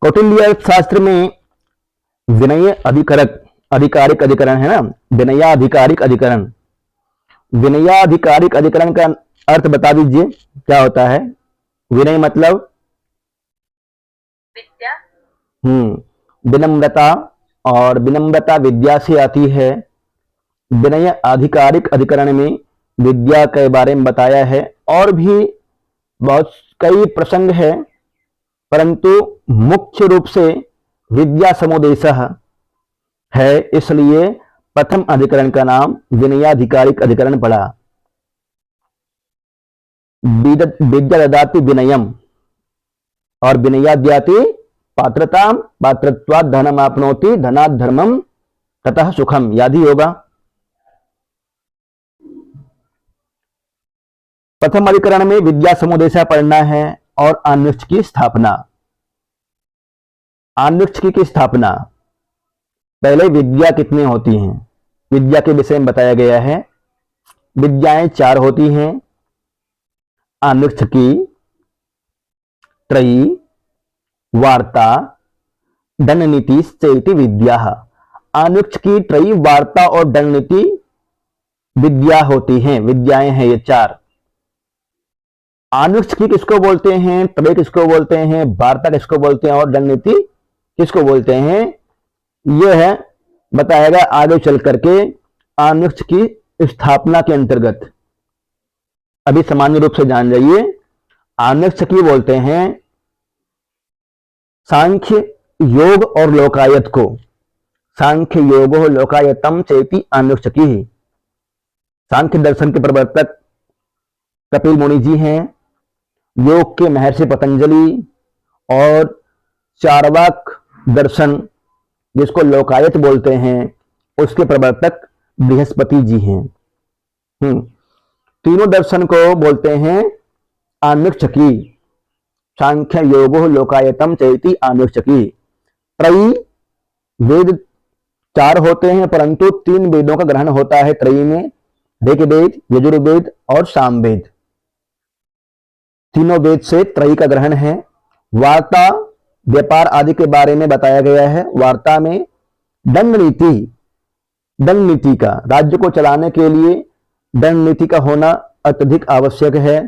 कौटिल्य अर्थशास्त्र में विनय अधिकारक आधिकारिक अधिकरण है ना, विनयाधिकारिक अधिकरण। विनयाधिकारिक अधिकरण का अर्थ बता दीजिए क्या होता है। विनय मतलब विद्या। विनम्रता, और विनम्रता विद्या से आती है। विनय आधिकारिक अधिकरण में विद्या के बारे में बताया है, और भी बहुत कई प्रसंग है, परंतु मुख्य रूप से विद्या समुदेशः है, इसलिए प्रथम अधिकरण का नाम विनयाधिकारिक अधिकरण पड़ा। विद्या ददाति विनयम और विनयाद्याति पात्रताम, पात्रत्वात् धनम आपनोति, धनात् धर्मम ततः सुखम, याद ही होगा। प्रथम अधिकरण में विद्या समुदेशा पढ़ना है और आन्वीक्षिकी की स्थापना। आन्वीक्षिकी की स्थापना, पहले विद्या कितनी होती हैं, विद्या के विषय में बताया गया है। विद्याएं 4 होती हैं, आन्वीक्षिकी, त्रयी, वार्ता, दंडनीति चेति विद्या। आन्वीक्षिकी, त्रयी, वार्ता और दंडनीति विद्या होती हैं, विद्याएं हैं ये 4। आन्वीक्षिकी किसको बोलते हैं, त्रय किसको बोलते हैं, वार्ता किसको बोलते हैं और दंडनीति किसको बोलते हैं, यह है बताएगा आगे चल करके आन्वीक्षिकी स्थापना के अंतर्गत। अभी सामान्य रूप से जान जाइए। आन्वीक्षिकी बोलते हैं सांख्य योग और लोकायत को। सांख्य योगो लोकायतम चेति आन्वीक्षिकी। सांख्य दर्शन के प्रवर्तक कपिल मुनि जी हैं, योग के महर्षि पतंजलि, और चार्वाक दर्शन जिसको लोकायत बोलते हैं उसके प्रवर्तक बृहस्पति जी हैं। तीनों दर्शन को बोलते हैं आन्वीक्षिकी। सांख्य योगो लोकायतम चेति आन्वीक्षिकी। त्रयी, वेद 4 होते हैं परंतु 3 वेदों का ग्रहण होता है त्रयी में, ऋग्वेद, यजुर्वेद और सामवेद। तीनों वेद से त्रयी का ग्रहण है। वार्ता, व्यापार आदि के बारे में बताया गया है। वार्ता में दंड नीति, दंड नीति का, राज्य को चलाने के लिए दंड नीति का होना अत्यधिक आवश्यक है।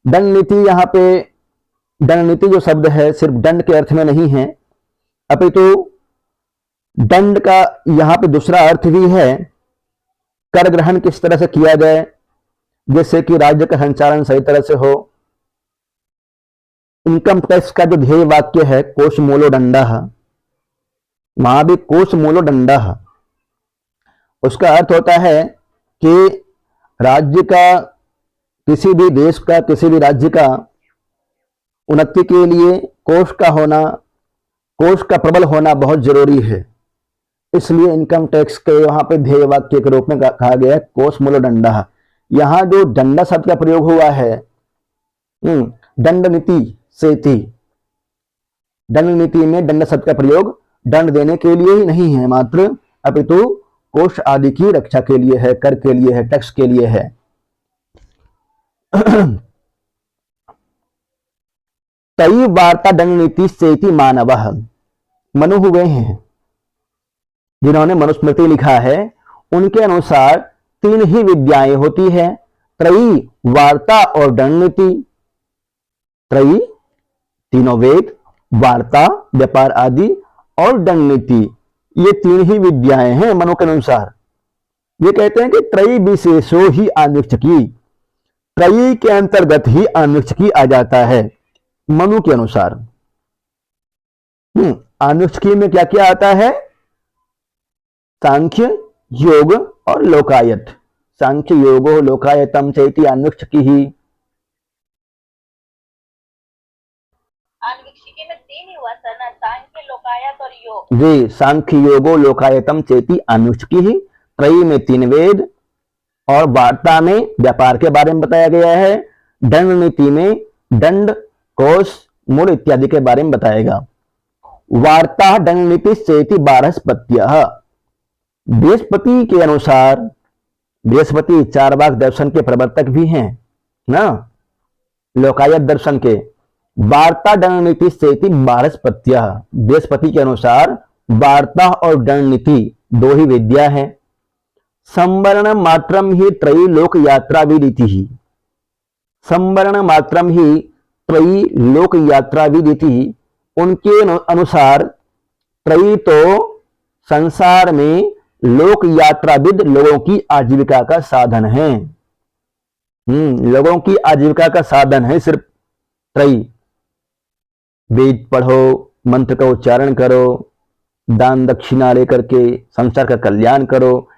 दंड नीति, यहाँ पे दंड नीति जो शब्द है सिर्फ दंड के अर्थ में नहीं है, अपितु दंड का यहाँ पे दूसरा अर्थ भी है, कर ग्रहण किस तरह से किया जाए जिससे कि राज्य का संचालन सही तरह से हो। इनकम टैक्स का जो ध्येय वाक्य है कोश मूलो दंडः, वहां भी कोश मूलो दंडः, उसका अर्थ होता है कि राज्य का, किसी भी देश का, किसी भी राज्य का उन्नति के लिए कोष का होना, कोष का प्रबल होना बहुत जरूरी है। इसलिए इनकम टैक्स के वहां पे ध्येय वाक्य के रूप में कहा गया है कोष मूलो दंडः। यहां जो दंड शब्द का प्रयोग हुआ है दंड नीति से थी, दंड नीति में दंड शब्द का प्रयोग दंड देने के लिए ही नहीं है मात्र, अपितु कोष आदि की रक्षा के लिए है, कर के लिए है, टैक्स के लिए है। तई वार्ता दंड नीति सेति मानवः, मनु हुए हैं जिन्होंने मनुस्मृति लिखा है, उनके अनुसार 3 ही विद्याएं होती है, त्रयी, वार्ता और दंड नीति। त्रयी, तीनों वेद, वार्ता, व्यापार आदि और दंड नीति, ये 3 ही विद्याएं हैं मनु के अनुसार। ये कहते हैं कि त्रयी विशेषो ही आन्वीक्षिकी, त्रयी के अंतर्गत ही आन्वीक्षिकी आ जाता है मनु के अनुसार। आन्वीक्षिकी में क्या क्या आता है, सांख्य, योग और लोकायत। सांख्य योगो लोकायतम चेति आन्वीक्षिकी ही। आन्वीक्षिकी में 3 ही हुआ सर ना, सांख्य, लोकायत और योग। जी, सांख्य योगो लोकायतम चेति आन्वीक्षिकी ही। त्रयी में 3 वेद और वार्ता में व्यापार के बारे में बताया गया है। दंड नीति में दंड, कोष, मूल इत्यादि के बारे में बताएगा। वार्ता दंड नीति चेति बारहस्पत्यः, बृहस्पति के अनुसार, बृहस्पति चार्वाक दर्शन के प्रवर्तक भी हैं ना, लोकायत दर्शन के, वार्ता दंड नीति सेति बृहस्पत्य, बृहस्पति के अनुसार वार्ता और दंड नीति दो ही विद्या है। संवर्ण मात्रम ही त्रयी लोक यात्रा विदिति ही, संवर्ण मात्रम ही त्रयी लोक यात्रा विदिति, उनके अनुसार त्रयी तो संसार में लोक यात्राविद लोगों की आजीविका का साधन है। लोगों की आजीविका का साधन है सिर्फ त्रयी। वेद पढ़ो, मंत्र का उच्चारण करो, दान दक्षिणा लेकर के संसार का कल्याण करो।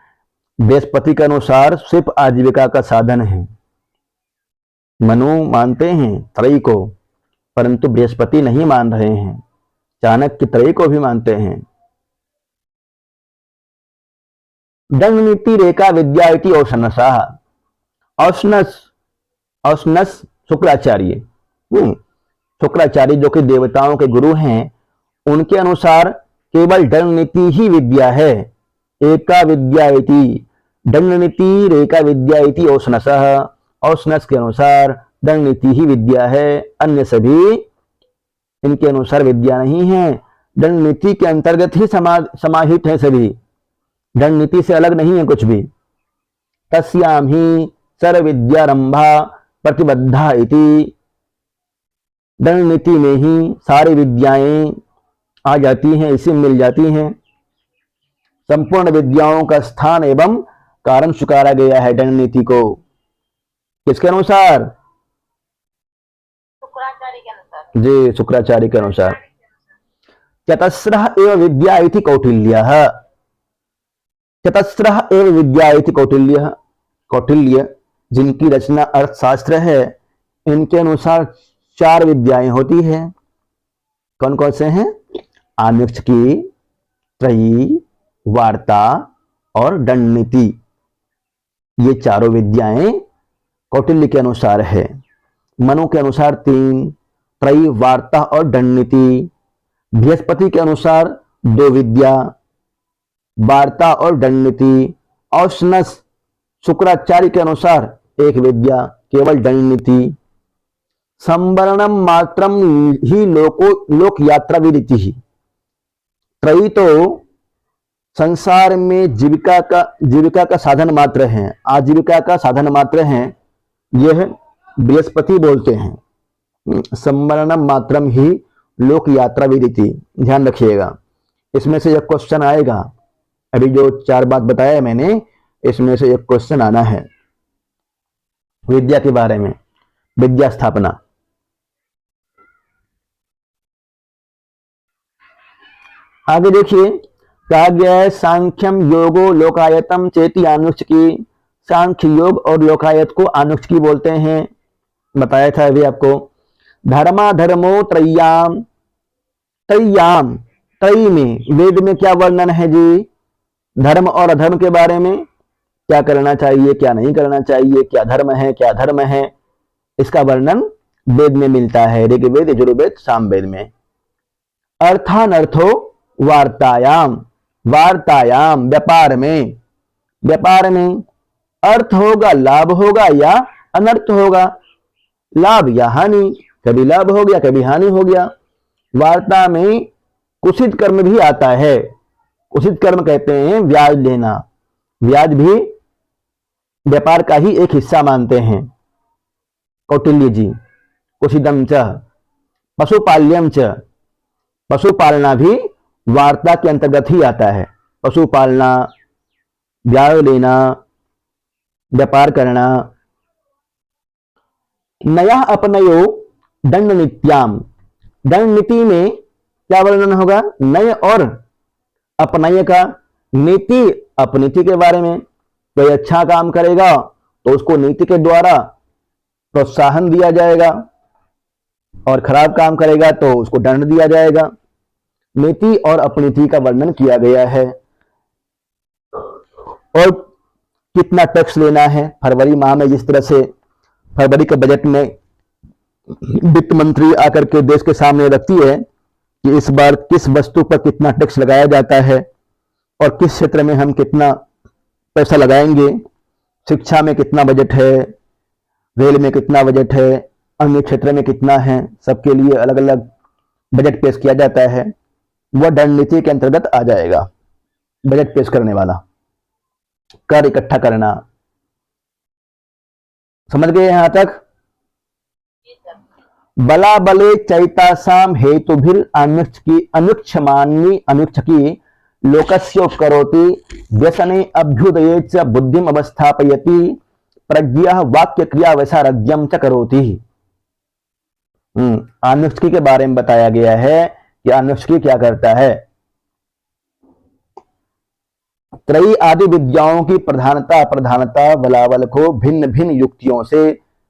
बृहस्पति के अनुसार सिर्फ आजीविका का साधन है। मनु मानते हैं त्रयी को, परंतु बृहस्पति नहीं मान रहे हैं। चाणक्य त्रयी को भी मानते हैं। दंड नीति रेखा विद्या इति औशनसा, औशनस शुक्राचार्य, शुक्राचार्य जो कि देवताओं के गुरु हैं, उनके अनुसार केवल दंड नीति ही विद्या है। एका विद्या इति दंड नीति रेखा विद्या इति औशनसः, औशनस के अनुसार दंड नीति ही विद्या है, अन्य सभी इनके अनुसार विद्या नहीं है। दंड नीति के अंतर्गत ही समाहित है सभी, दंड नीति से अलग नहीं है कुछ भी। तस्याम ही सर्व विद्यारंभा प्रतिबद्धा इति, दंड नीति में ही सारी विद्याएं आ जाती हैं, इसी मिल जाती हैं। संपूर्ण विद्याओं का स्थान एवं कारण स्वीकारा गया है दंड नीति को। किसके अनुसार? शुक्राचार्य के अनुसार। जी, शुक्राचार्य के अनुसार। चतस्रः एव विद्या इति कौटिल्यः, चतस्रः एव विद्या इति कौटिल्यः, कौटिल्य जिनकी रचना अर्थशास्त्र है, इनके अनुसार चार विद्याएं होती हैं। कौन कौन से हैं? आन्वीक्षिकी, त्रयी, वार्ता और दंड नीति। ये चारों विद्याएं कौटिल्य के अनुसार है। मनु के अनुसार तीन, त्रयी, वार्ता और दंड नीति। बृहस्पति के अनुसार दो विद्या, वार्ता और दंड नीति। औशनस शुक्राचार्य के अनुसार एक विद्या, केवल दंड नीति। संवरणम मात्रम ही लोक यात्रा विदिति ही, त्रयी तो संसार में जीविका का साधन मात्र है, आजीविका का साधन मात्र है, यह बृहस्पति बोलते हैं। संवरणम मात्रम ही लोक यात्रा विदिति, ध्यान रखिएगा। इसमें से एक क्वेश्चन आएगा, अभी जो चार बात बताया मैंने, इसमें से एक क्वेश्चन आना है विद्या के बारे में, विद्या स्थापना। आगे देखिए कहा गया है, सांख्यम योगो लोकायतम चेति आनुष्की। सांख्य योग और लोकायत को आनुष्की बोलते हैं, बताया था अभी आपको। धर्मा धर्मो त्रय्याम, त्रय्याम त्रयी में वेद में क्या वर्णन है जी? धर्म और अधर्म के बारे में, क्या करना चाहिए क्या नहीं करना चाहिए, क्या धर्म है क्या धर्म है, इसका वर्णन वेद में मिलता है, ऋग्वेद, यजुर्वेद, सामवेद में। अर्थानर्थो वार्तायाम, वार्तायाम व्यापार में, व्यापार में अर्थ होगा, लाभ होगा या अनर्थ होगा, लाभ या हानि, कभी लाभ हो गया कभी हानि हो गया। वार्ता में कुशित कर्म भी आता है, कुशित कर्म कहते हैं ब्याज लेना, ब्याज भी व्यापार का ही एक हिस्सा मानते हैं कौटिल्य जी। कुशिदम च पशुपाल्यम च, पशुपालना भी वार्ता के अंतर्गत ही आता है। पशुपालना, ब्याज लेना, व्यापार करना। नया अपनयो दंड नित्याम, दंड नीति में क्या वर्णन होगा? नय और अपनय का। नीति अपनीति के बारे में, कोई अच्छा काम करेगा तो उसको नीति के द्वारा प्रोत्साहन दिया जाएगा, और खराब काम करेगा तो उसको दंड दिया जाएगा। नीति और अपनीति का वर्णन किया गया है। और कितना टैक्स लेना है, फरवरी माह में जिस तरह से फरवरी के बजट में वित्त मंत्री आकर के देश के सामने रखती है कि इस बार किस वस्तु पर कितना टैक्स लगाया जाता है और किस क्षेत्र में हम कितना पैसा लगाएंगे, शिक्षा में कितना बजट है, रेल में कितना बजट है, अन्य क्षेत्र में कितना है, सबके लिए अलग अलग बजट पेश किया जाता है, वह दंड नीति के अंतर्गत आ जाएगा। बजट पेश करने वाला, कर इकट्ठा करना। समझ गए यहां तक? जी सर। बला बले चैतासाम हेतुभिर अनुक्षकी लोकस्योपकरोति व्यसने अभ्युदये च बुद्धिम अवस्थापयति प्रज्ञा वाक्य क्रिया वैसारध्यम च करोति। अनुक्षकी के बारे में बताया गया है कि अनुक्षकी क्या करता है। त्रयी आदि विद्याओं की प्रधानता बलाबल को भिन्न भिन्न युक्तियों से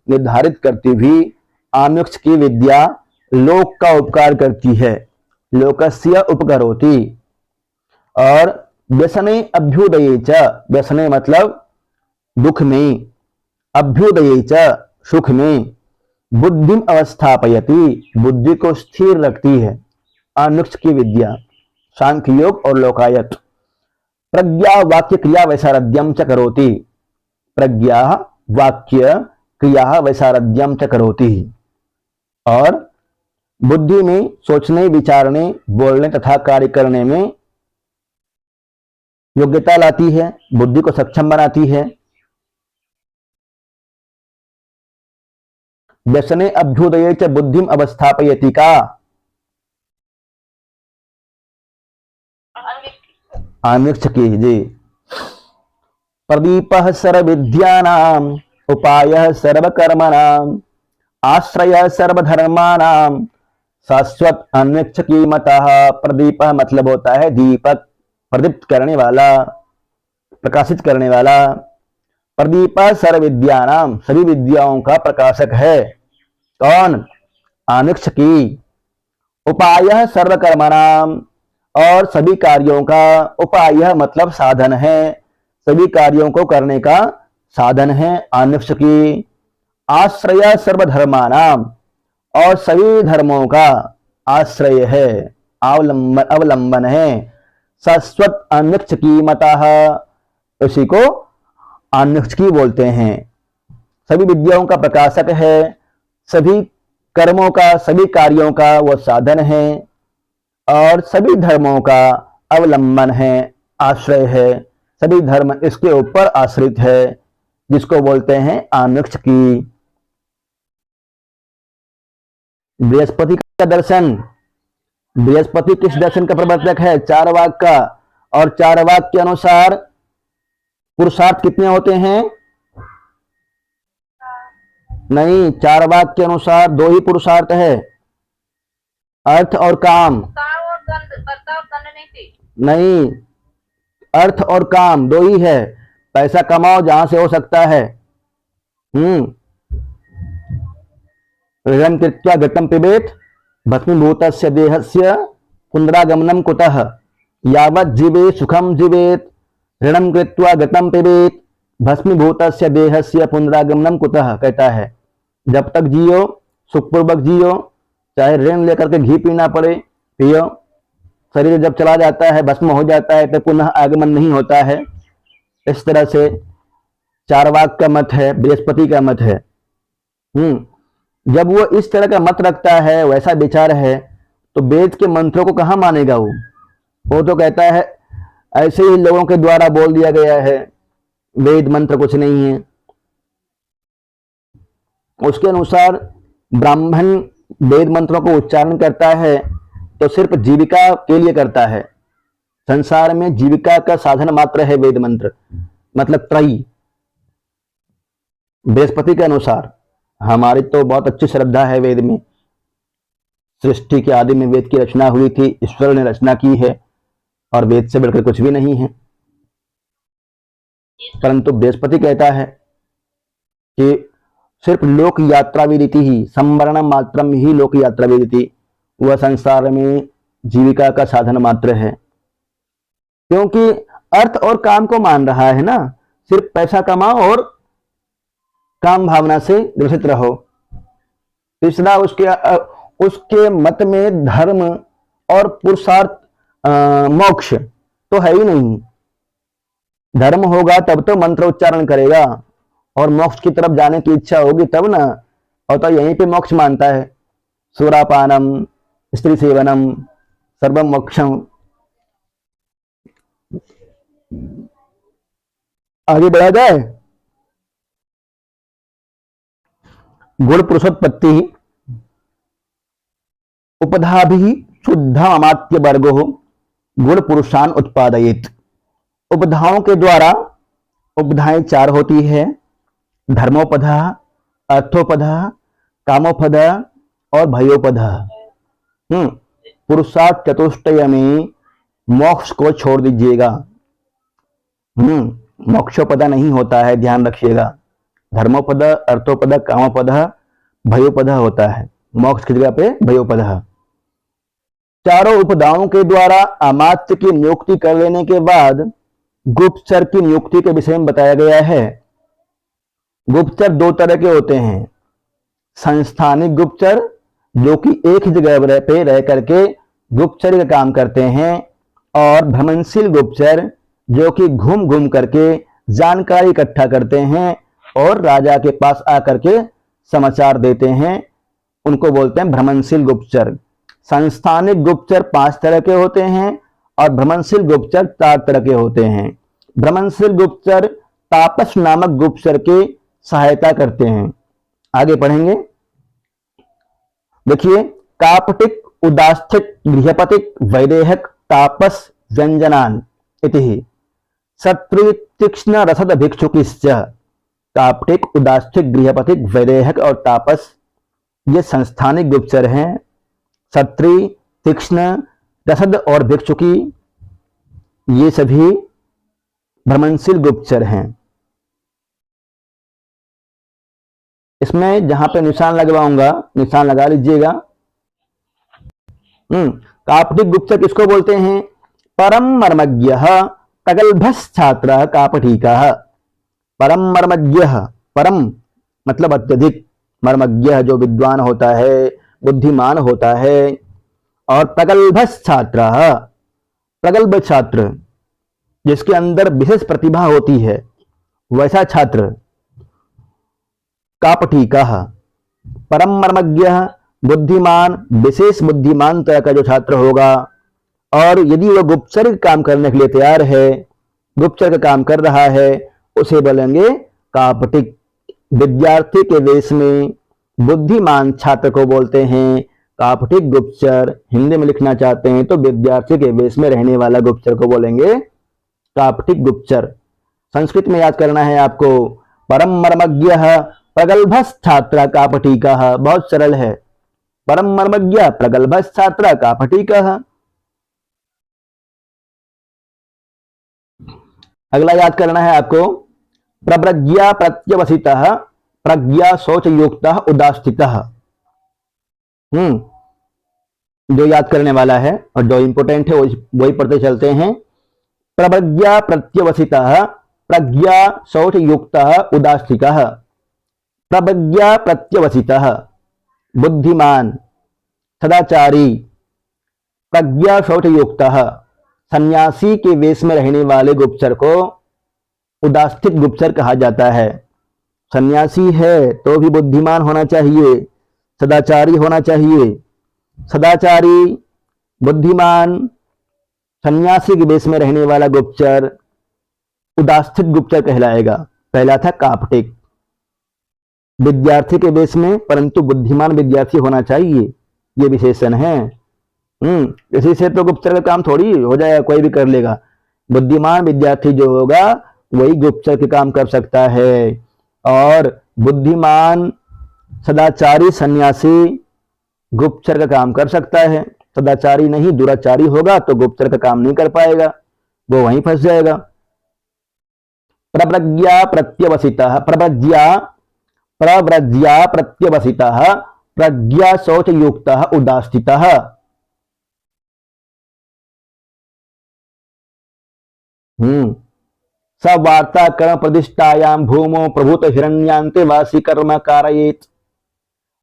निर्धारित करती हुई आनुक्ष की विद्या लोक का उपकार करती है, लोकस्य उपकरोति। और व्यसने अभ्युदये च, व्यसने मतलब दुख में, अभ्युदये च सुख में, बुद्धिम अवस्थापयति बुद्धि को स्थिर रखती है आनुक्ष की विद्या, सांख्य योग और लोकायत। प्रज्ञा वाक्य क्रिया वैसारध्यम च करोति, प्रज्ञा वाक्य क्रिया वैसारध्यम च करोति। और बुद्धि में सोचने, विचारने, बोलने तथा कार्य करने में योग्यता लाती है, बुद्धि को सक्षम बनाती है। व्यसने अभ्युदये च बुद्धिम अवस्थापयति का आनुक्ष की जी। प्रदीपः सर्वविद्यानां उपायः सर्वकर्मणां आश्रय सर्वधर्माणां शाश्वत अन्वेक्षकी मतः। प्रदीप मतलब होता है दीपक, प्रदीप्त करने वाला, प्रकाशित करने वाला। प्रदीप सर्वविद्यानां सभी विद्याओं का प्रकाशक है। कौन? अनुक्षकी। उपायः सर्वकर्मणां और सभी कार्यों का, उपाय मतलब साधन है, सभी कार्यों को करने का साधन है अनुक्षकी। आश्रय सर्वधर्मानां और सभी धर्मों का आश्रय है, अवलंबन है। शाश्वत अनुक्षकी मतः, उसी को अनुक्षकी बोलते हैं। सभी विद्याओं का प्रकाशक है, सभी कर्मों का, सभी कार्यों का वो साधन है और सभी धर्मों का अवलंबन है, आश्रय है। सभी धर्म इसके ऊपर आश्रित है, जिसको बोलते हैं अनुक्षकी। बृहस्पति का दर्शन, बृहस्पति किस दर्शन का प्रवर्तक है? चारवाक का। और चारवाक के अनुसार पुरुषार्थ कितने होते हैं? नहीं, चारवाक के अनुसार दो ही पुरुषार्थ है, अर्थ और काम। नहीं, अर्थ और काम दो ही है। पैसा कमाओ जहां से हो सकता है। ऋणं कृत्वा घटं पिबेत भस्मीभूतस्य देहस्य पुनरागमनं कुतः यावत् जीवे सुखम जीवेत। ऋणं कृत्वा घटं पिबेत भस्मीभूतस्य देहस्य पुनरागमनं कुतः, कहता है जब तक जियो सुखपूर्वक जियो, चाहे ऋण लेकर के घी पीना पड़े पियो। शरीर जब चला जाता है, भस्म हो जाता है, तो पुनः आगमन नहीं होता है। इस तरह से चारवाक का मत है, बृहस्पति का मत है। जब वो इस तरह का मत रखता है, वैसा विचार है, तो वेद के मंत्रों को कहां मानेगा वो तो कहता है ऐसे ही लोगों के द्वारा बोल दिया गया है, वेद मंत्र कुछ नहीं है। उसके अनुसार ब्राह्मण वेद मंत्रों को उच्चारण करता है तो सिर्फ जीविका के लिए करता है। संसार में जीविका का साधन मात्र है वेद मंत्र, मतलब त्रयी। बृहस्पति के अनुसार हमारी तो बहुत अच्छी श्रद्धा है वेद में। सृष्टि के आदि में वेद की रचना हुई थी, ईश्वर ने रचना की है और वेद से बढ़कर कुछ भी नहीं है। परंतु बृहस्पति कहता है कि सिर्फ लोक यात्रा विदिति ही, संवरण मात्रम ही लोक यात्रा विदिति, वह संसार में जीविका का साधन मात्र है। क्योंकि अर्थ और काम को मान रहा है ना, सिर्फ पैसा कमाओ और काम भावना से ग्रसित रहो। तीसरा उसके मत में धर्म और पुरुषार्थ मोक्ष तो है ही नहीं। धर्म होगा तब तो मंत्र उच्चारण करेगा और मोक्ष की तरफ जाने की इच्छा होगी तब ना। और तो यहीं पे मोक्ष मानता है, सुरापानम, स्त्री सेवनम, सर्वम मोक्षम। आगे बढ़ा जाए। गुण पुरुषोत्पत्ति उपधाभि शुद्धा अमात्य वर्गो गुण पुरुषान उत्पादयेत। उपधाओं के द्वारा, उपधाएं 4 होती है, धर्मोपधा, अर्थोपधा, कामोपधा और भयोपधा। पुरुषार्थ चतुष्टय में मोक्ष को छोड़ दीजिएगा। मोक्षोपदा नहीं होता है, ध्यान रखिएगा। धर्मोपदा, अर्थोपदा, कामोपदा, भयोपदा होता है, मोक्ष की जगह पे भयोपदा। चारों उपदाओं के द्वारा अमात्य की नियुक्ति कर लेने के बाद गुप्तचर की नियुक्ति के विषय में बताया गया है। गुप्तचर 2 तरह के होते हैं, संस्थानिक गुप्तचर जो कि एक ही जगह पे रह करके गुप्तचर का काम करते हैं, और भ्रमणशील गुप्तचर जो कि घूम घूम करके जानकारी इकट्ठा करते हैं और राजा के पास आकर के समाचार देते हैं, उनको बोलते हैं भ्रमणशील गुप्तचर। संस्थानिक गुप्तचर 5 तरह के होते हैं और भ्रमणशील गुप्तचर 4 तरह के होते हैं। भ्रमणशील गुप्तचर तापस नामक गुप्तचर के सहायता करते हैं। आगे पढ़ेंगे, देखिए। कापटिक, उदास्थिक, गृहपतिक, वैदेहक, तापस, व्यंजनान इति सत्री तीक्ष्ण रसद भिक्षुकिश्च। कापटिक, उदास्थिक, गृहपतिक, वैदेहक और तापस ये संस्थानिक गुप्तचर हैं। सत्री, तीक्ष्ण, रसद और भिक्षुकी ये सभी भ्रमणशील गुप्तचर हैं। इसमें जहां पे निशान लगवाऊंगा, निशान लगा लीजिएगा। कापटिक गुप्तचर किसको बोलते हैं? परम मर्मज्ञ प्रगल्भस छात्र कापटिकः। परम मर्मज्ञ, परम मतलब अत्यधिक, मर्मज्ञ जो विद्वान होता है, बुद्धिमान होता है, और प्रगल्भस छात्र, प्रगल्भ छात्र जिसके अंदर विशेष प्रतिभा होती है, वैसा छात्र कापटिकः। परम मर्मज्ञ, बुद्धिमान, विशेष बुद्धिमान तरह का जो छात्र होगा, और यदि वह गुप्तचर का काम करने के लिए तैयार है, गुप्तचर का काम कर रहा है, उसे बोलेंगे कापटिक। विद्यार्थी के वेश में बुद्धिमान छात्र को बोलते हैं कापटिक गुप्तचर। हिंदी में लिखना चाहते हैं तो विद्यार्थी के वेश में रहने वाला गुप्तचर को बोलेंगे कापटिक गुप्तचर। संस्कृत में याद करना है आपको। परम मर्मज्ञ प्रगल्भस छात्र कापटिकः, बहुत सरल है। परम मर्मज्ञ प्रगल्भस छात्र कापटिकः। अगला याद करना है आपको, प्रव्रज्या प्रत्यवसितः, प्रज्ञा शौचयुक्तः उदास्थितः। जो याद करने वाला है और जो इंपोर्टेंट है वही पढ़ते चलते हैं। प्रज्ञा प्रत्यवसितः, प्रज्ञा शौचयुक्तः उदास्थितः। प्रज्ञा प्रत्यवसितः बुद्धिमान, सदाचारी। प्रज्ञा शौचयुक्तः सन्यासी के वेश में रहने वाले गुप्तचर को उदास्थित गुप्तचर कहा जाता है। सन्यासी है तो भी बुद्धिमान होना चाहिए, सदाचारी होना चाहिए। सदाचारी, बुद्धिमान, सन्यासी के वेश में रहने वाला गुप्तचर उदास्थित गुप्तचर कहलाएगा। पहला था कापटिक, विद्यार्थी के वेश में परंतु बुद्धिमान विद्यार्थी होना चाहिए, ये विशेषण है। इसी से तो गुप्तचर का काम थोड़ी हो जाएगा, कोई भी कर लेगा। बुद्धिमान विद्यार्थी जो होगा वही गुप्तचर के काम कर सकता है, और बुद्धिमान सदाचारी सन्यासी गुप्तचर का काम कर सकता है। सदाचारी नहीं, दुराचारी होगा तो गुप्तचर का काम नहीं कर पाएगा, वो वहीं फंस जाएगा। प्रव्रज्या प्रत्यवसितः, प्रव्रज्या प्रत्यवसितः, प्रज्ञा शौचयुक्तः उदास्थितः। सवार्ता कर्म प्रतिष्ठायाम भूमो प्रभुत हिरण्यान्ते वासी कर्म कारयेत।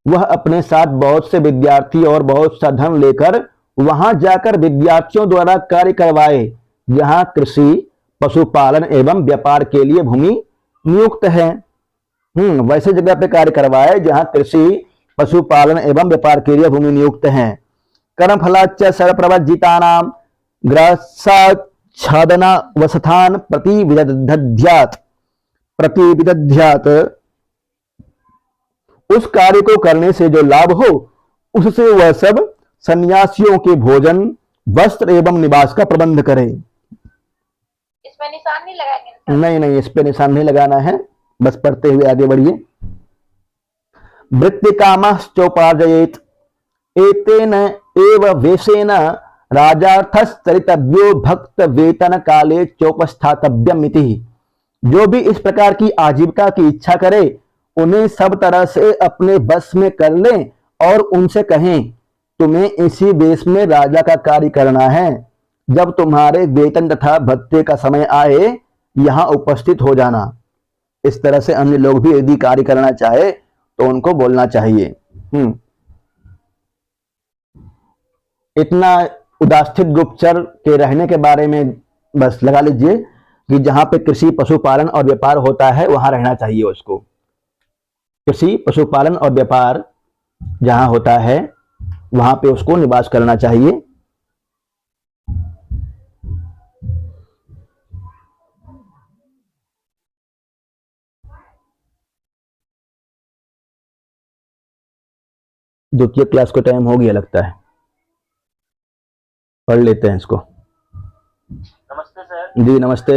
वह अपने साथ बहुत से विद्यार्थी और बहुत सा धन लेकर वहां जाकर विद्यार्थियों द्वारा कार्य करवाए, जहां कृषि, पशुपालन एवं व्यापार के लिए भूमि नियुक्त है। वैसे जगह पे कार्य करवाए जहां कृषि पशुपालन एवं व्यापार के लिए भूमि नियुक्त है। कर्म फलाच सर्वप्रवज्जितानाम ग्रासाच्छादना वसथान प्रतिविदध्यात उस कार्य को करने से जो लाभ हो उससे वह सब सन्यासियों के भोजन वस्त्र एवं निवास का प्रबंध करे। इसमें निशान नहीं लगाएंगे? नहीं, इस पे निशान नहीं लगाना है, बस पढ़ते हुए आगे बढ़िए। वृत्ति कामश्चोपार्जयेत एतेन एव वेशेन राजार्थश्चरितव्यो भक्त वेतन काले चोपस्थातव्यमिति। जो भी इस प्रकार की आजीविका की इच्छा करे उन्हें सब तरह से अपने बस में कर लें और उनसे कहें तुम्हें इसी देश में राजा का कार्य करना है, जब तुम्हारे वेतन तथा भत्ते का समय आए यहां उपस्थित हो जाना। इस तरह से अन्य लोग भी यदि कार्य करना चाहे तो उनको बोलना चाहिए। इतना उदास्थित गुप्तचर के रहने के बारे में बस लगा लीजिए कि जहां पे कृषि पशुपालन और व्यापार होता है वहां रहना चाहिए उसको। कृषि पशुपालन और व्यापार जहां होता है वहां पे उसको निवास करना चाहिए। द्वितीय क्लास को टाइम हो गया लगता है, पढ़ लेते हैं इसको। नमस्ते सर। जी नमस्ते।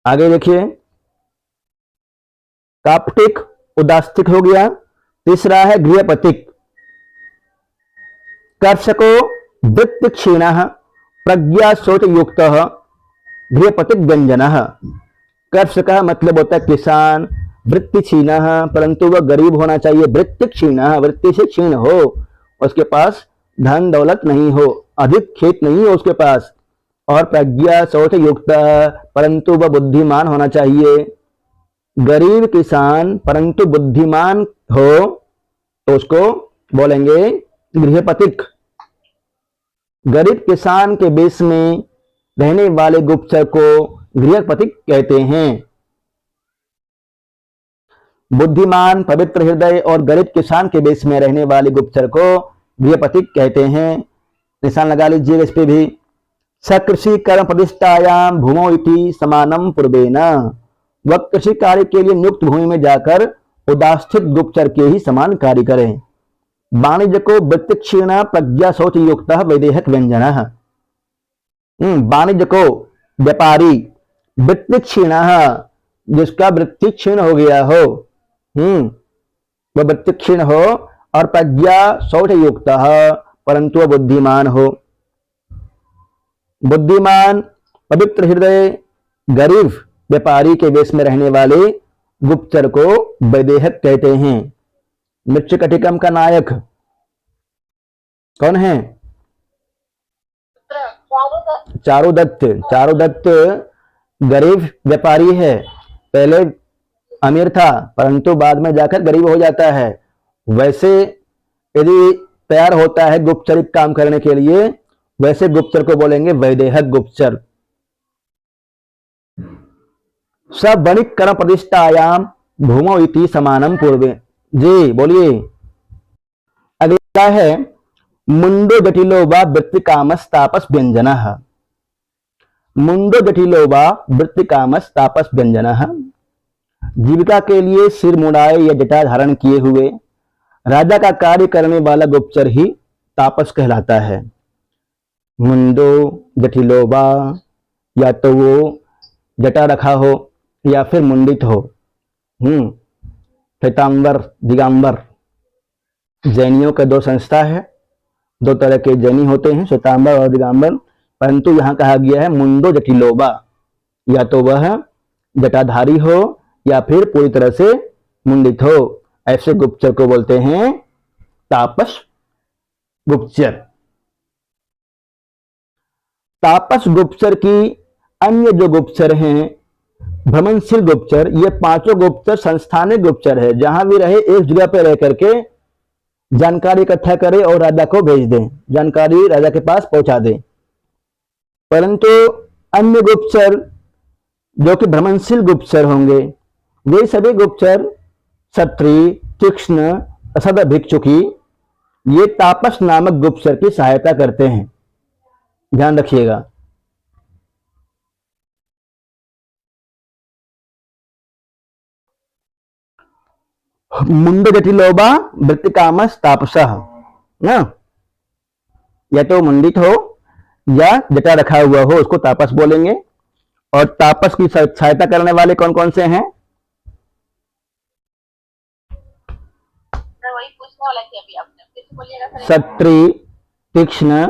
आगे देखिए, काप्टिक उदास्तिक हो गया। तीसरा है गृहपतिक। कर्षको वृत्ति क्षीण प्रज्ञा शोच युक्त गृहपतिक व्यंजन। कर्ष का मतलब होता है किसान, वृत्ति क्षीण परंतु वह गरीब होना चाहिए। वृत्ति क्षीण वृत्ति से क्षीण हो, उसके पास धन दौलत नहीं हो, अधिक खेत नहीं हो उसके पास। और प्रज्ञा शोच युक्त परंतु वह बुद्धिमान होना चाहिए। गरीब किसान परंतु बुद्धिमान हो तो उसको बोलेंगे गृहपतिक। गरीब किसान के बेस में रहने वाले गुप्तचर को गृहपतिक कहते हैं। बुद्धिमान, पवित्र हृदय और गरीब किसान के बेस में रहने वाले गुप्तचर को गृहपतिक कहते हैं। निशान लगा लीजिएगा इस पे भी। सकृषि कर्म प्रतिष्ठायाम भूमो इति समानम पूर्वेन। वह कृषि कार्य के लिए नियुक्त भूमि में जाकर उदास्थित गुप्तचर के ही समान कार्य करें। वाणिज्य को वृत्ति क्षीण प्रज्ञा शोच युक्त वैदेहक व्यंजन। वाणिज्य को व्यापारी, वृत्ति क्षीण जिसका वृत्ति क्षीण हो गया हो, वह वृत्ति क्षीण हो, और प्रज्ञा शोच युक्त परंतु वह बुद्धिमान हो। बुद्धिमान, पवित्र हृदय, गरीब व्यापारी के वेश में रहने वाले गुप्तचर को वैदेहक कहते हैं। मृच्छकटिकम का नायक कौन है? चारुदत्त। चारुदत्त गरीब व्यापारी है, पहले अमीर था परंतु बाद में जाकर गरीब हो जाता है। वैसे यदि तैयार होता है गुप्तचरिक काम करने के लिए, वैसे गुप्तचर को बोलेंगे वैदेहक गुप्तचर। सब वणिक कर्म प्रतिष्ठायाम भूमो इति समानम पूर्वे। जी बोलिए। अगला है मुंडो जटिलो वा वृत्ति कामस तापस व्यंजन। मुंडो जटिलो वा वृत्ति कामस तापस व्यंजन। जीविका के लिए सिर मुड़ाए या जटा धारण किए हुए राजा का कार्य करने वाला गुप्तचर ही तापस कहलाता है। मुंडो जटिलो वा, या तो वो जटा रखा हो या फिर मुंडित हो। श्वेतांबर, दिगंबर, जैनियों का दो संस्था है, दो तरह के जैनी होते हैं, श्वेतांबर और दिगंबर। परंतु यहाँ कहा गया है मुंडो जटिलोबा, या तो वह जटाधारी हो या फिर पूरी तरह से मुंडित हो। ऐसे गुप्तचर को बोलते हैं तापस गुप्तचर। तापस गुप्तचर की अन्य जो गुप्तचर हैं, भ्रमणशील गुप्तचर, ये पांचों गुप्तचर संस्थानिक गुप्तचर है। जहां भी रहे एक जगह पर रह करके जानकारी इकट्ठा करे और राजा को भेज दें, जानकारी राजा के पास पहुंचा दें। परंतु अन्य गुप्तचर जो कि भ्रमणशील गुप्तचर होंगे। ये सभी गुप्तचर क्षत्रिय, तीक्ष्ण, रसद, भिक्षुकी ये तापस नामक गुप्तचर की सहायता करते हैं। ध्यान रखिएगा। मुंड जटिलोबा वृत्तिकामस तापसः ना, या तो मंडित हो या जटा रखा हुआ हो उसको तापस बोलेंगे। और तापस की सहायता करने वाले कौन कौन से हैं? सर वही पूछने वाला थी अभी आपने, फिर से बोलिएगा सर। क्षत्रिय, तीक्ष्ण,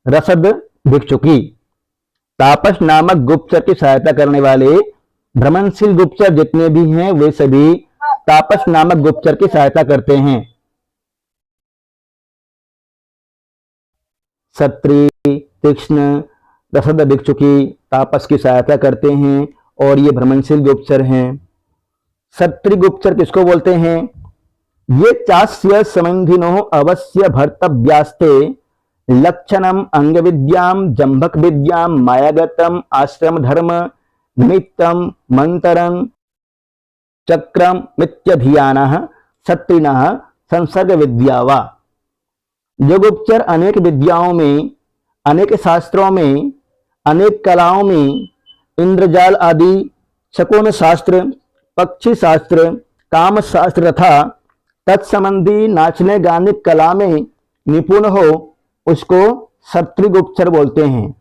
रसद, भिक्षुकी तापस नामक गुप्तचर की सहायता करने वाले भ्रमणशील गुप्तचर जितने भी हैं वे सभी तापस नामक गुप्तचर की सहायता करते हैं। क्षत्रिय, तीक्ष्ण, रसद, भिक्षुकी तापस की सहायता करते हैं और ये भ्रमणशील गुप्तचर हैं। क्षत्रिय गुप्तचर किसको बोलते हैं? ये चास्य संबंधिनो अवश्य भर्तव्यास्ते लक्षणम अंग विद्याम जंभक विद्याम मायागतम आश्रम धर्म निमित्तम मंतरम चक्रम मित्यभियानः क्षत्रिणः संसर्ग विद्या वा। जो गुप्तचर अनेक विद्याओं में, अनेक शास्त्रों में, अनेक कलाओं में, इंद्रजाल आदि, शकुन शास्त्र, पक्षी शास्त्र, काम शास्त्र तथा तत्संबंधी नाचने गाने कला में निपुण हो उसको क्षत्रिय गुप्तचर बोलते हैं।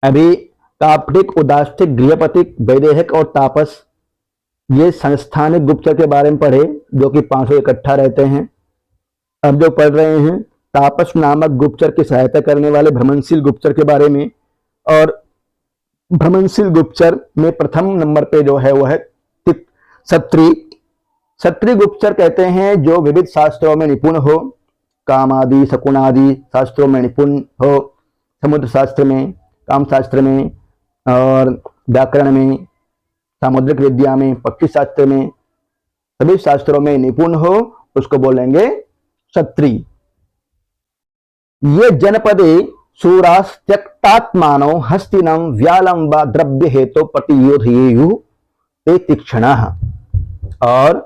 अभी काप्टिक, उदास्तिक, गृहपतिक, वैदेहिक और तापस ये संस्थानिक गुप्तचर के बारे में पढ़े जो कि 500 इकट्ठा रहते हैं। अब जो पढ़ रहे हैं तापस नामक गुप्तचर की सहायता करने वाले भ्रमणशील गुप्तचर के बारे में। और भ्रमणशील गुप्तचर में प्रथम नंबर पे जो है वह है क्षत्रिय। क्षत्रिय गुप्तचर कहते हैं जो विविध शास्त्रों में निपुण हो, काम आदि, शकुन आदि शास्त्रों में निपुण हो, समुद्र शास्त्र में, काम शास्त्र में और व्याकरण में, सामुद्रिक विद्या में, पक्षी शास्त्र में, सभी शास्त्रों में निपुण हो उसको बोलेंगे क्षत्रिय। ये जनपदे शूरास्त्यक्तात्मानो हस्तिनम व्यालम व द्रव्य हेतु प्रतियोधयेयु ते तीक्ष्णाः। और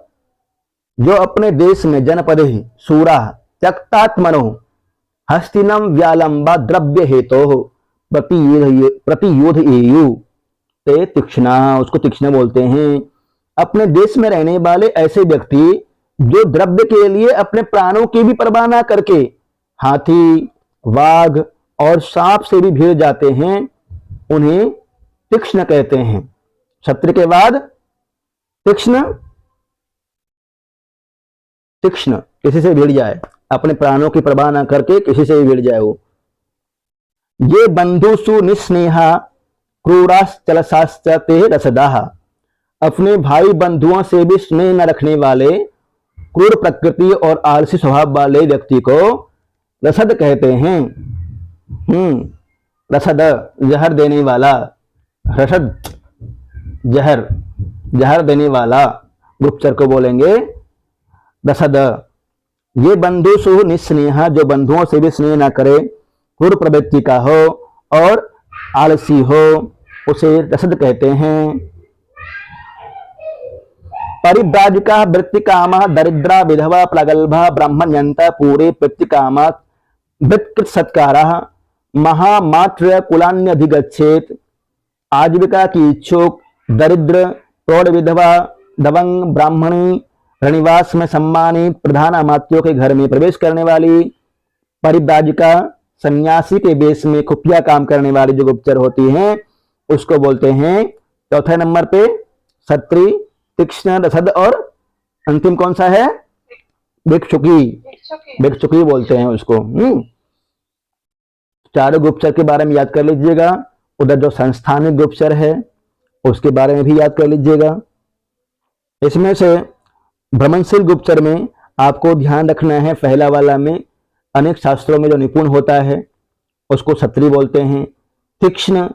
जो अपने देश में जनपदे शूरा त्यक्तात्मनो हस्तिनम व्यालम व द्रव्य हेतु प्रतियोधयेयु ते तीक्ष्णाः, उसको तीक्ष्ण बोलते हैं। अपने देश में रहने वाले ऐसे व्यक्ति जो द्रव्य के लिए अपने प्राणों की भी परवाह ना करके हाथी, वाघ और सांप से भी भिड़ जाते हैं उन्हें तीक्ष्ण कहते हैं। क्षत्रिय के बाद तीक्ष्ण, तीक्ष्ण किसी से भिड़ जाए, अपने प्राणों की परवाह ना करके किसी से भी भिड़ जाए वो। ये बंधुसु निस्नेहा क्रूराश्चलसाश्च ते रसदाः। अपने भाई बंधुओं से भी स्नेह न रखने वाले, क्रूर प्रकृति और आलसी स्वभाव वाले व्यक्ति को रसद कहते हैं। रसद जहर देने वाला, रसद जहर, जहर देने वाला गुप्तचर को बोलेंगे रसद। ये बंधुसु निस्नेहा, जो बंधुओं से भी स्नेह न करे, क्रूर प्रवृत्ति का हो और आलसी हो उसे रसद कहते हैं। परिव्राजका वृत्तिकामा दरिद्रा विधवा प्रगल्भा ब्राह्मण्यंता पूरे वृत्तिकामा वृत्कृत सत्काराः महामात्र कुलान्यधिगच्छेत। आजीविका की इच्छुक, दरिद्र, प्रौढ़ विधवा, दबंग, ब्राह्मणी, रनिवास में सम्मानित प्रधान अमात्यों के घर में प्रवेश करने वाली, परिव्राजिका सन्यासी के वेश में खुफिया काम करने वाली जो गुप्तचर होती हैं उसको बोलते हैं। चौथे नंबर पे क्षत्रिय, तीक्ष्ण, रसद और अंतिम कौन सा है? भिक्षुकी। भिक्षुकी बोलते हैं उसको। चारों गुप्तचर के बारे में याद कर लीजिएगा। उधर जो संस्थानिक गुप्तचर है उसके बारे में भी याद कर लीजिएगा। इसमें से भ्रमणशील गुप्तचर में आपको ध्यान रखना है, पहला वाला में अनेक शास्त्रों में जो निपुण होता है उसको क्षत्रिय बोलते हैं। तीक्ष्ण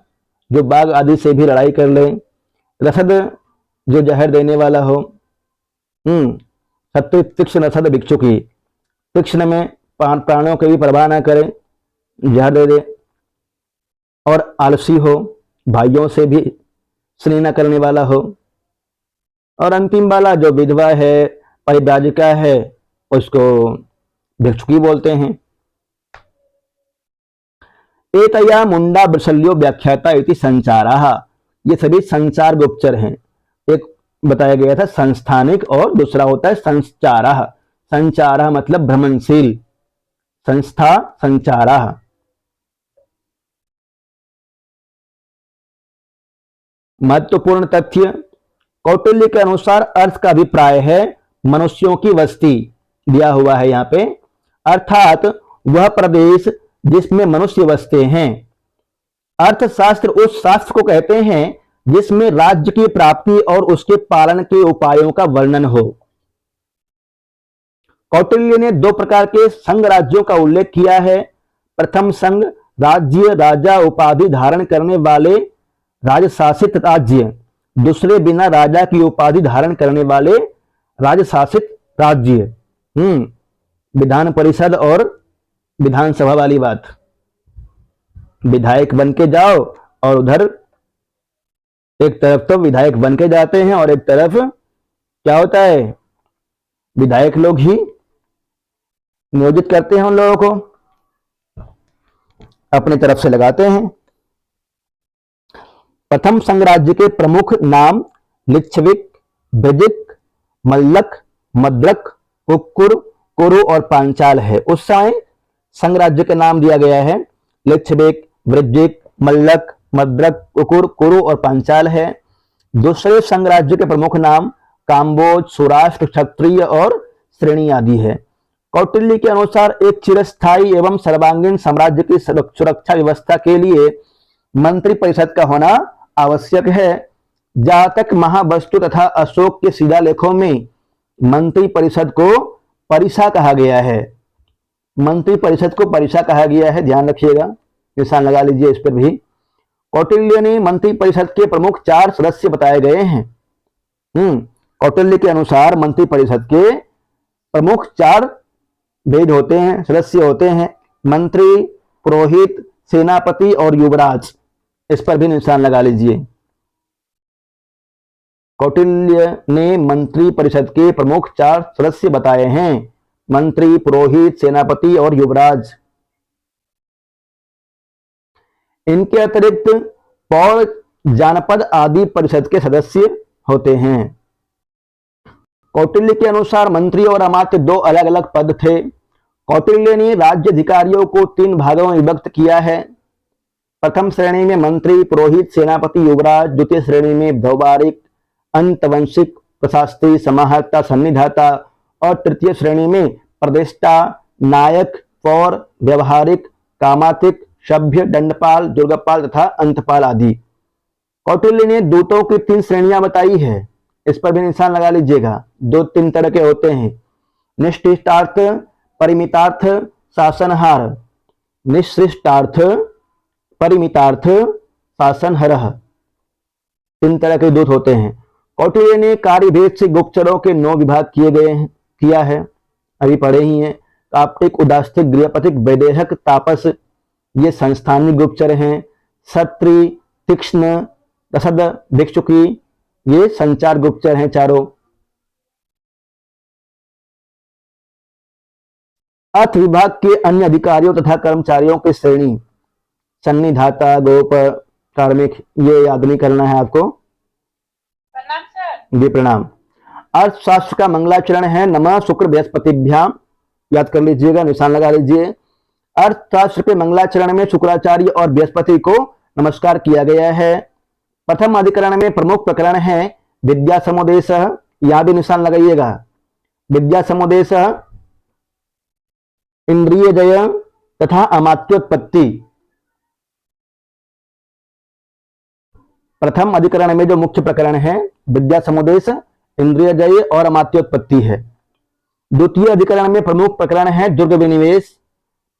जो बाघ आदि से भी लड़ाई कर ले। रसद जो जहर देने वाला हो। क्षत्रिय, तीक्ष्ण, रसद, भिक्षुकी। तीक्ष्ण में प्राणों की भी परवाह ना करे, जहर दे दे और आलसी हो, भाइयों से भी स्नेह न करने वाला हो। और अंतिम वाला जो विधवा है, परिव्राजिका है, उसको भिक्षुकी बोलते हैं। एतया मुंडा वृषल्यो व्याख्याता इति संचाराः, ये सभी संचार गोपचर हैं। एक बताया गया था संस्थानिक और दूसरा होता है संचारः। संचारः मतलब भ्रमणशील, संस्था संचारः। महत्वपूर्ण तथ्य, कौटिल्य के अनुसार अर्थ का अभिप्राय है मनुष्यों की वस्ती, दिया हुआ है यहाँ पे, अर्थात वह प्रदेश जिसमें मनुष्य बसते हैं। अर्थशास्त्र उस शास्त्र को कहते हैं जिसमें राज्य की प्राप्ति और उसके पालन के उपायों का वर्णन हो। कौटिल्य ने दो प्रकार के संघ राज्यों का उल्लेख किया है। प्रथम संघ राज्य राजा उपाधि धारण करने वाले राजशासित राज्य, दूसरे बिना राजा की उपाधि धारण करने वाले राजशासित राज्य। विधान परिषद और विधानसभा वाली बात, विधायक बन के जाओ और उधर एक तरफ तो विधायक बन के जाते हैं और एक तरफ क्या होता है, विधायक लोग ही नियोजित करते हैं उन लोगों को, अपने तरफ से लगाते हैं। प्रथम संघ राज्य के प्रमुख नाम लिच्छविक, बेजिक, मल्लक, मद्रक, कुक्कुर, कुरु और पांचाल है। उस समय संघ राज्य का नाम दिया गया है लिच्छविक, वृज्जिक, मल्लक, मद्रक, कुकुर, कुरु और पांचाल है। दूसरे संघ राज्य के प्रमुख नाम काम्बोज, सौराष्ट्र, क्षत्रिय और श्रेणी आदि है। कौटिल्य के अनुसार एक चिरस्थायी एवं सर्वांगीण साम्राज्य की सुरक्षा व्यवस्था के लिए मंत्री परिषद का होना आवश्यक है। जातक, महावस्तु तथा अशोक के शिलालेखों में मंत्री परिषद को परिषा कहा गया है। मंत्री परिषद को परिषा कहा गया है, ध्यान रखिएगा, निशान लगा लीजिए इस पर भी। कौटिल्य ने मंत्री परिषद के प्रमुख 4 सदस्य बताए गए हैं। कौटिल्य के अनुसार मंत्री परिषद के प्रमुख 4 भेद होते हैं, सदस्य होते हैं, मंत्री, पुरोहित, सेनापति और युवराज। इस पर भी निशान लगा लीजिए। कौटिल्य ने मंत्री परिषद के प्रमुख 4 सदस्य बताए हैं, मंत्री, पुरोहित, सेनापति और युवराज। इनके अतिरिक्त पौर, जानपद आदि परिषद के सदस्य होते हैं। कौटिल्य के अनुसार मंत्री और अमात्य 2 अलग अलग पद थे। कौटिल्य ने राज्य अधिकारियों को 3 भागों में विभक्त किया है। प्रथम श्रेणी में मंत्री, पुरोहित, सेनापति, युवराज। द्वितीय श्रेणी में भौवारिक, अंतवंशिक, प्रशास्त्री, समाहर्ता, सन्निधाता। और तृतीय श्रेणी में प्रदेष्टा, नायक, पौर, व्यवहारिक, कामातिक, सभ्य, दंडपाल, दुर्गपाल तथा अंतपाल आदि। कौटिल्य ने दूतों की 3 श्रेणियां बताई है, इस पर भी निशान लगा लीजिएगा। 2-3 तरह के होते हैं, निश्चिष्टार्थ, परिमितार्थ, शासनहार। निश्चिष्टार्थ, परिमितार्थ, शासनहरः, 3 तरह के दूत होते हैं। कौटिल्य ने कार्यभेद से गुप्तचरों के 9 विभाग किया है, अभी पढ़े ही हैं। काप्टिक, उदास्तिक, गृहपथिक, वैदेहक, तापस, ये संस्थानिक गुप्तचर हैं। क्षत्रि, तीक्ष्ण, रसद, भिक्षुकी, ये संचार गुप्तचर हैं चारों। अर्थ विभाग के अन्य अधिकारियों तथा कर्मचारियों की श्रेणी, सन्निधाता, गोप, कार्मिक, ये याद नहीं करना है आपको। प्रणाम सर। जी प्रणाम। अर्थशास्त्र का मंगलाचरण है नमः शुक्र बृहस्पतिभ्याम, याद कर लीजिएगा, निशान लगा लीजिए। अर्थशास्त्र के मंगलाचरण में शुक्राचार्य और बृहस्पति को नमस्कार किया गया है। प्रथम अधिकरण में प्रमुख प्रकरण है विद्या समुदेश, यहां भी निशान लगाइएगा। विद्या समुदेश, इंद्रिय जय तथा अमात्योत्पत्ति। प्रथम अधिकरण में जो मुख्य प्रकरण है विद्या समुदेश, इंद्रिय जय और अमात्योत्पत्ति है। द्वितीय अधिकरण में प्रमुख प्रकरण है दुर्ग विनिवेश।